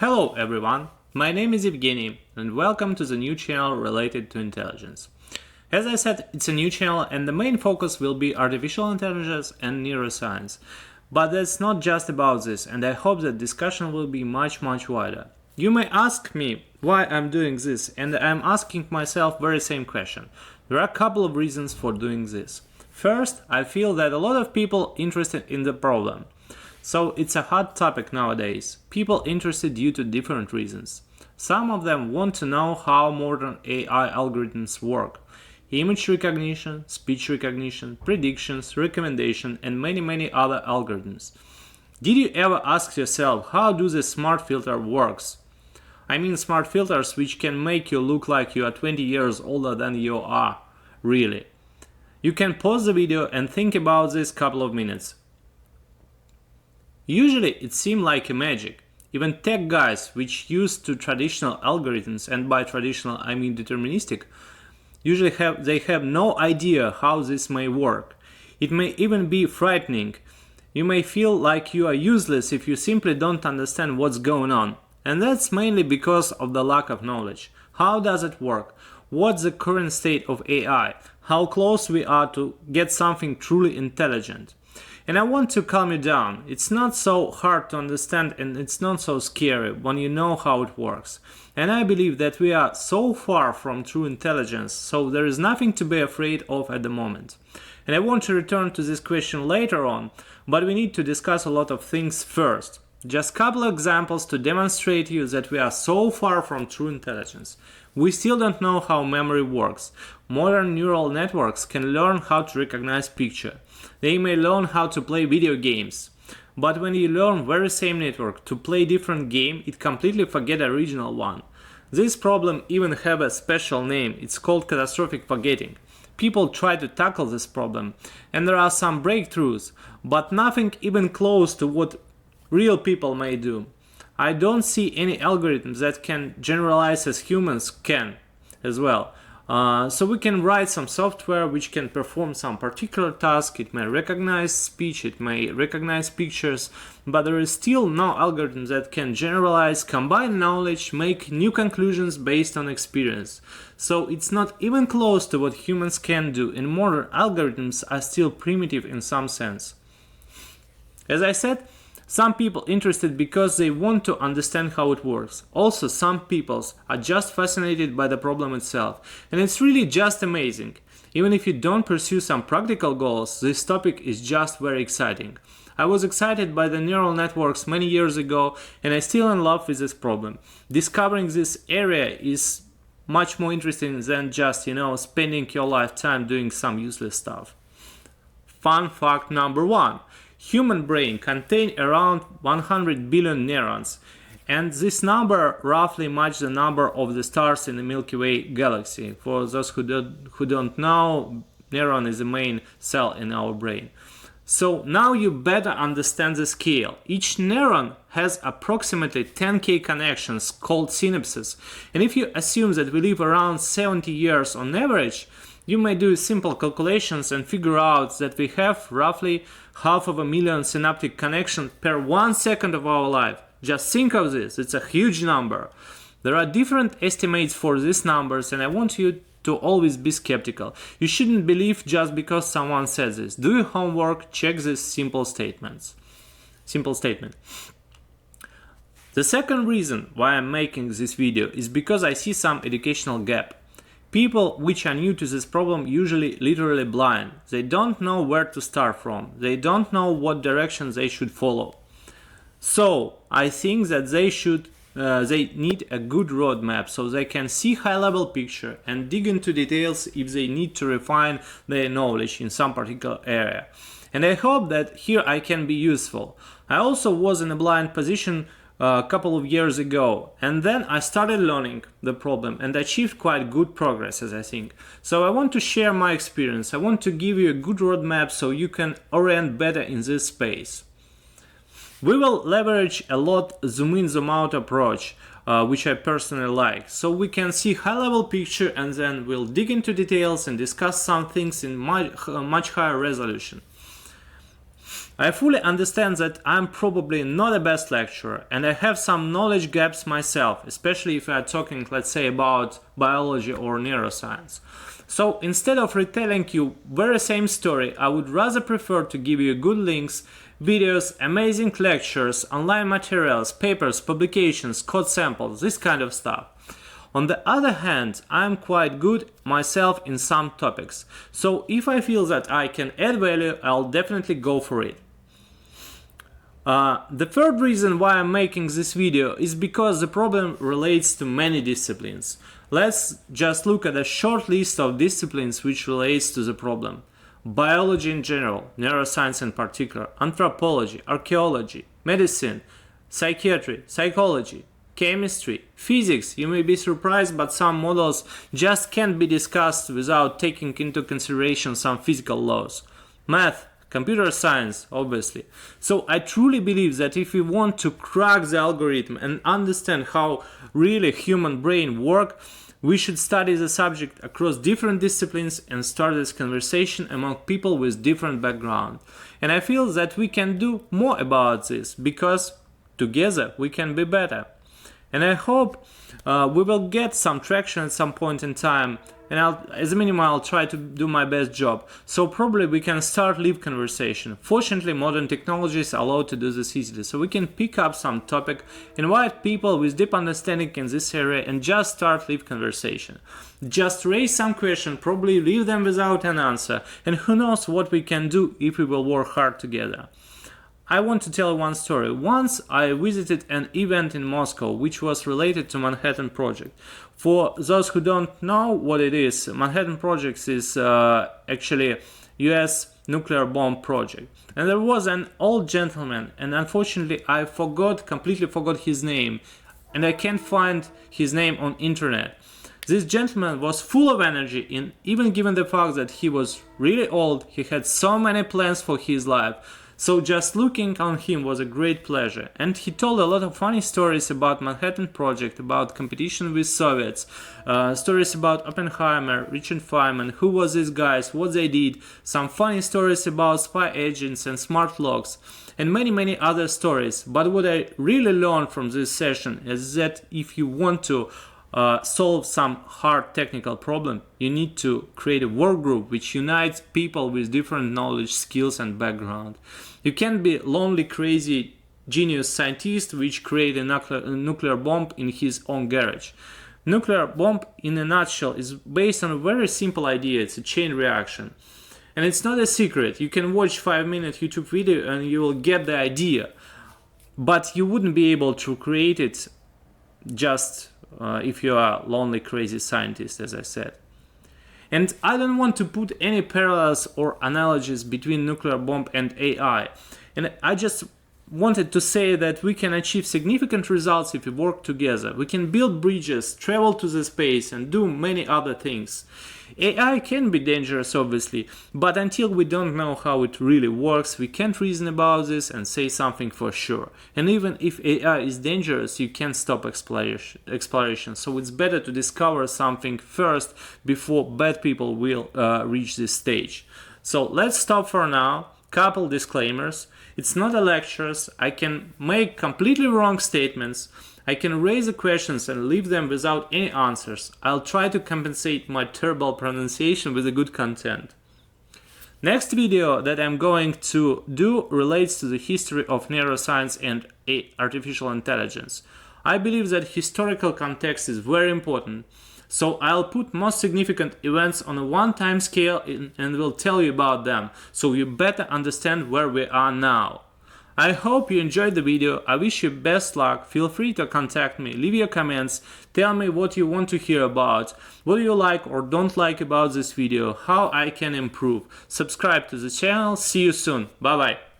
Hello everyone, my name is Evgeny and welcome to the new channel related to intelligence. As I said, it's a new channel and the main focus will be artificial intelligence and neuroscience. But that's not just about this, and I hope that discussion will be much wider. You may ask me why I'm doing this, and I'm asking myself very same question. There are a couple of reasons for doing this. First, I feel that a lot of people interested in the problem. So it's a hot topic nowadays. People interested due to different reasons. Some of them want to know how modern AI algorithms work. Image recognition, speech recognition, predictions, recommendation, and many other algorithms. Did you ever ask yourself how do the smart filter works? I mean smart filters which can make you look like you are 20 years older than you are, really. You can pause the video and think about this couple of minutes. Usually it seems like a magic. Even tech guys which used to traditional algorithms, and by traditional I mean deterministic, usually have no idea how this may work. It may even be frightening. You may feel like you are useless if you simply don't understand what's going on. And that's mainly because of the lack of knowledge. How does it work? What's the current state of AI? How close we are to get something truly intelligent? And I want to calm you down. It's not so hard to understand and it's not so scary when you know how it works. And I believe that we are so far from true intelligence, so there is nothing to be afraid of at the moment. And I want to return to this question later on, but we need to discuss a lot of things first. Just a couple of examples to demonstrate to you that we are so far from true intelligence. We still don't know how memory works. Modern neural networks can learn how to recognize picture. They may learn how to play video games. But when you learn very same network to play different game, it completely forget the original one. This problem even have a special name. It's called catastrophic forgetting. People try to tackle this problem, and there are some breakthroughs, but nothing even close to what real people may do. I don't see any algorithms that can generalize as humans can as well. So we can write some software which can perform some particular task. It may recognize speech, it may recognize pictures, but there is still no algorithm that can generalize, combine knowledge, make new conclusions based on experience. So it's not even close to what humans can do, and modern algorithms are still primitive in some sense. As I said, some people interested because they want to understand how it works. Also, some people are just fascinated by the problem itself. And it's really just amazing. Even if you don't pursue some practical goals, this topic is just very exciting. I was excited by the neural networks many years ago, and I'm still in love with this problem. Discovering this area is much more interesting than just, spending your lifetime doing some useless stuff. Fun fact number 1. Human brain contains around 100 billion neurons, and this number roughly matches the number of the stars in the Milky Way galaxy. For those who don't know, neuron is the main cell in our brain. So now you better understand the scale. Each neuron has approximately 10k connections called synapses, and if you assume that we live around 70 years on average, you may do simple calculations and figure out that we have roughly 500,000 synaptic connections per 1 second of our life. Just think of this, it's a huge number. There are different estimates for these numbers, and I want you to always be skeptical. You shouldn't believe just because someone says this. Do your homework, check these simple statement. The second reason why I'm making this video is because I see some educational gap. People which are new to this problem usually literally blind. They don't know where to start from. They don't know what direction they should follow. So I think that they need a good roadmap so they can see high-level picture and dig into details if they need to refine their knowledge in some particular area. And I hope that here I can be useful. I also was in a blind position a couple of years ago, and then I started learning the problem and achieved quite good progress, as I think. So I want to share my experience. I want to give you a good roadmap so you can orient better in this space. We will leverage a lot zoom in zoom out approach, which I personally like, so we can see high-level picture and then we'll dig into details and discuss some things in much higher resolution. I fully understand that I'm probably not the best lecturer and I have some knowledge gaps myself, especially if we are talking, let's say, about biology or neuroscience. So instead of retelling you very same story, I would rather prefer to give you good links, videos, amazing lectures, online materials, papers, publications, code samples, this kind of stuff. On the other hand, I'm quite good myself in some topics, so if I feel that I can add value, I'll definitely go for it. The third reason why I'm making this video is because the problem relates to many disciplines. Let's just look at a short list of disciplines which relates to the problem. Biology in general, neuroscience in particular, anthropology, archaeology, medicine, psychiatry, psychology, chemistry, physics. You may be surprised, but some models just can't be discussed without taking into consideration some physical laws. Math, computer science, obviously. So I truly believe that if we want to crack the algorithm and understand how really human brain works, we should study the subject across different disciplines and start this conversation among people with different background. And I feel that we can do more about this because together we can be better. And I hope we will get some traction at some point in time, and as a minimum I'll try to do my best job. So probably we can start live conversation. Fortunately, modern technologies allow to do this easily, so we can pick up some topic, invite people with deep understanding in this area and just start live conversation. Just raise some question, probably leave them without an answer, and who knows what we can do if we will work hard together. I want to tell one story. Once I visited an event in Moscow which was related to Manhattan Project. For those who don't know what it is, Manhattan Project is actually US nuclear bomb project. And there was an old gentleman, and unfortunately I completely forgot his name, and I can't find his name on internet. This gentleman was full of energy, and even given the fact that he was really old, he had so many plans for his life. So just looking on him was a great pleasure, and he told a lot of funny stories about Manhattan Project, about competition with Soviets, stories about Oppenheimer, Richard Feynman, who was these guys, what they did, some funny stories about spy agents and smart locks, and many other stories. But what I really learned from this session is that if you want to solve some hard technical problem, you need to create a work group which unites people with different knowledge, skills and background. You can't be lonely, crazy, genius scientist which create a nuclear bomb in his own garage. Nuclear bomb, in a nutshell, is based on a very simple idea. It's a chain reaction. And it's not a secret. You can watch 5-minute YouTube video and you will get the idea. But you wouldn't be able to create it just if you are a lonely, crazy scientist, as I said. And I don't want to put any parallels or analogies between nuclear bomb and AI. And I just wanted to say that we can achieve significant results if we work together. We can build bridges, travel to the space, and do many other things. AI can be dangerous, obviously, but until we don't know how it really works, we can't reason about this and say something for sure. And even if AI is dangerous, you can't stop exploration. So it's better to discover something first before bad people will reach this stage. So let's stop for now. Couple disclaimers. It's not a lecture. I can make completely wrong statements. I can raise the questions and leave them without any answers. I'll try to compensate my terrible pronunciation with a good content. Next video that I'm going to do relates to the history of neuroscience and artificial intelligence. I believe that historical context is very important, so I'll put most significant events on a one-time scale and will tell you about them, so you better understand where we are now. I hope you enjoyed the video. I wish you best luck. Feel free to contact me, leave your comments, tell me what you want to hear about, what you like or don't like about this video, how I can improve. Subscribe to the channel. See you soon. Bye bye.